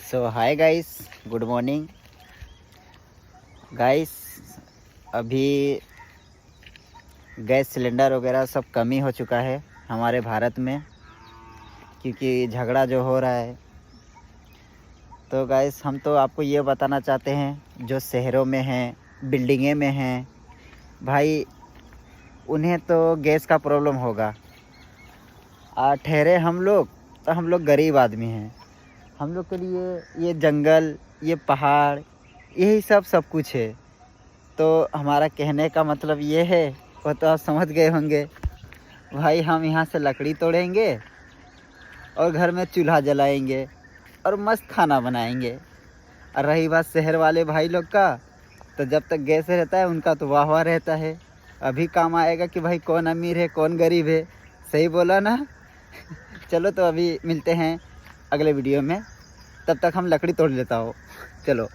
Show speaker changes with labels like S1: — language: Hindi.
S1: सो hi guys, good morning guys. अभी गैस सिलेंडर वगैरह सब कमी हो चुका है हमारे भारत में, क्योंकि झगड़ा जो हो रहा है। तो गाइस हम तो आपको ये बताना चाहते हैं, जो शहरों में हैं, बिल्डिंगे में हैं, भाई उन्हें तो गैस का प्रॉब्लम होगा। ठहरे हम लोग, तो हम लोग गरीब आदमी हैं। हम लोग के लिए ये जंगल, ये पहाड़, यही सब कुछ है। तो हमारा कहने का मतलब ये है, वो तो आप समझ गए होंगे। भाई हम यहाँ से लकड़ी तोड़ेंगे और घर में चूल्हा जलाएंगे और मस्त खाना बनाएंगे। और रही बात शहर वाले भाई लोग का, तो जब तक गैस रहता है उनका तो वाह वाह रहता है। अभी काम आएगा कि भाई कौन अमीर है कौन गरीब है। सही बोला ना। चलो तो अभी मिलते हैं अगले वीडियो में, तब तक हम लकड़ी तोड़ लेता हो। चलो।